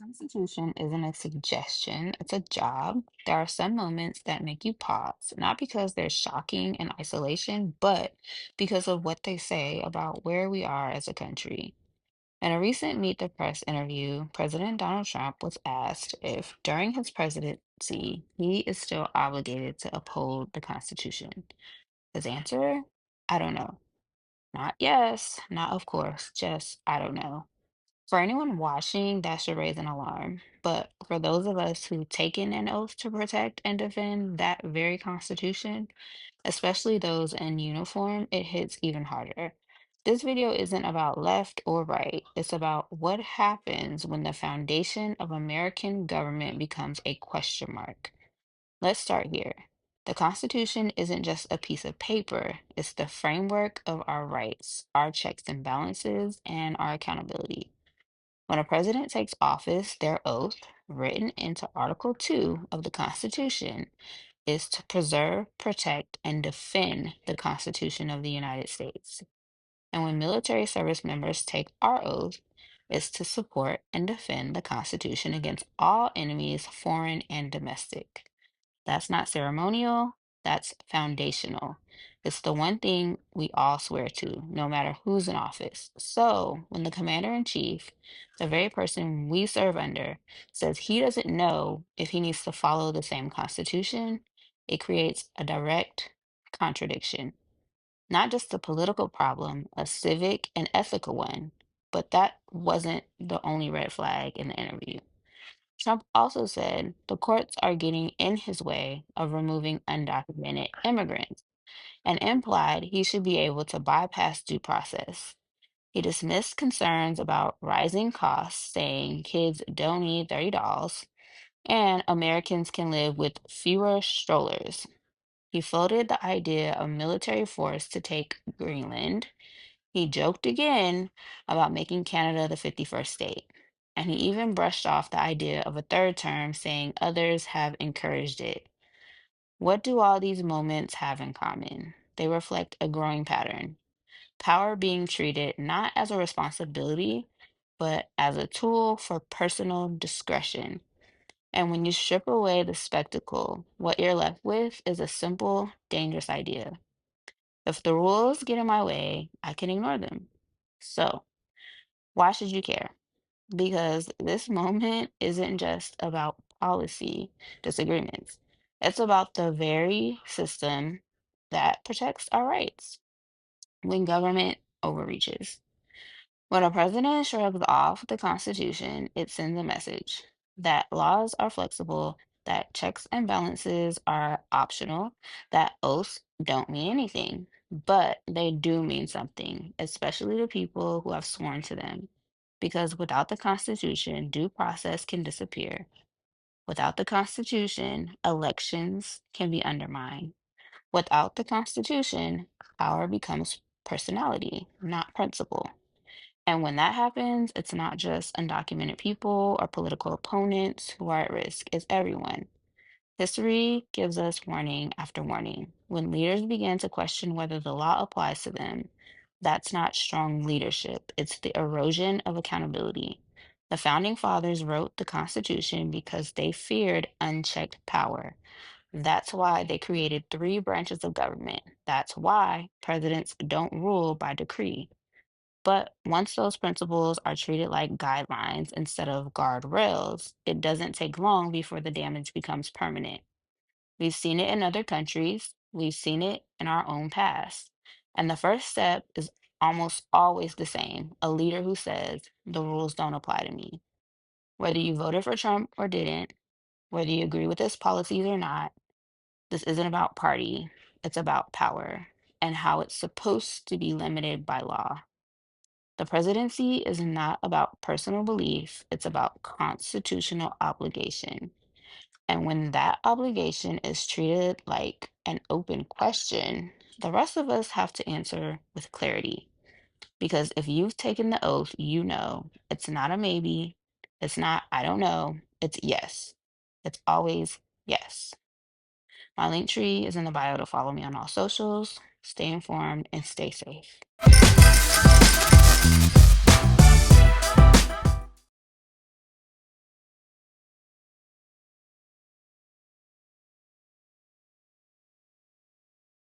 Constitution isn't a suggestion, it's a job. There are some moments that make you pause, not because they're shocking in isolation, but because of what they say about where we are as a country. In a recent Meet the Press interview, President Donald Trump was asked if, during his presidency, he is still obligated to uphold the Constitution. His answer? I don't know. Not yes, not of course, just I don't know. For anyone watching, that should raise an alarm. But for those of us who've taken an oath to protect and defend that very Constitution, especially those in uniform, it hits even harder. This video isn't about left or right. It's about what happens when the foundation of American government becomes a question mark. Let's start here. The Constitution isn't just a piece of paper, it's the framework of our rights, our checks and balances, and our accountability. When a president takes office, their oath, written into Article 2 of the Constitution, is to preserve, protect, and defend the Constitution of the United States. And when military service members take our oath, it's to support and defend the Constitution against all enemies, foreign and domestic. That's not ceremonial, that's foundational. It's the one thing we all swear to, no matter who's in office. So when the commander in chief, the very person we serve under, says he doesn't know if he needs to follow the same constitution, it creates a direct contradiction. Not just a political problem, a civic and ethical one. But that wasn't the only red flag in the interview. Trump also said the courts are getting in his way of removing undocumented immigrants and implied he should be able to bypass due process. He dismissed concerns about rising costs, saying kids don't need $30 and Americans can live with fewer strollers. He floated the idea of military force to take Greenland. He joked again about making Canada the 51st state. And he even brushed off the idea of a third term, saying others have encouraged it. What do all these moments have in common? They reflect a growing pattern. Power being treated not as a responsibility, but as a tool for personal discretion. And when you strip away the spectacle, what you're left with is a simple, dangerous idea. If the rules get in my way, I can ignore them. So, why should you care? Because this moment isn't just about policy disagreements. It's about the very system that protects our rights when government overreaches. When a president shrugs off the Constitution, it sends a message that laws are flexible, that checks and balances are optional, that oaths don't mean anything, but they do mean something, especially to people who have sworn to them. Because without the Constitution, due process can disappear. Without the Constitution, elections can be undermined. Without the Constitution, power becomes personality, not principle. And when that happens, it's not just undocumented people or political opponents who are at risk, it's everyone. History gives us warning after warning. When leaders begin to question whether the law applies to them, that's not strong leadership, it's the erosion of accountability. The founding fathers wrote the Constitution because they feared unchecked power. That's why they created three branches of government. That's why presidents don't rule by decree. But once those principles are treated like guidelines instead of guardrails, it doesn't take long before the damage becomes permanent. We've seen it in other countries, we've seen it in our own past. And the first step is almost always the same, a leader who says, the rules don't apply to me. Whether you voted for Trump or didn't, whether you agree with his policies or not, this isn't about party, it's about power and how it's supposed to be limited by law. The presidency is not about personal belief, it's about constitutional obligation. And when that obligation is treated like an open question, the rest of us have to answer with clarity. Because if you've taken the oath, you know it's not a maybe, it's not I don't know, it's yes. It's always yes. My link tree is in the bio to follow me on all socials. Stay informed and stay safe.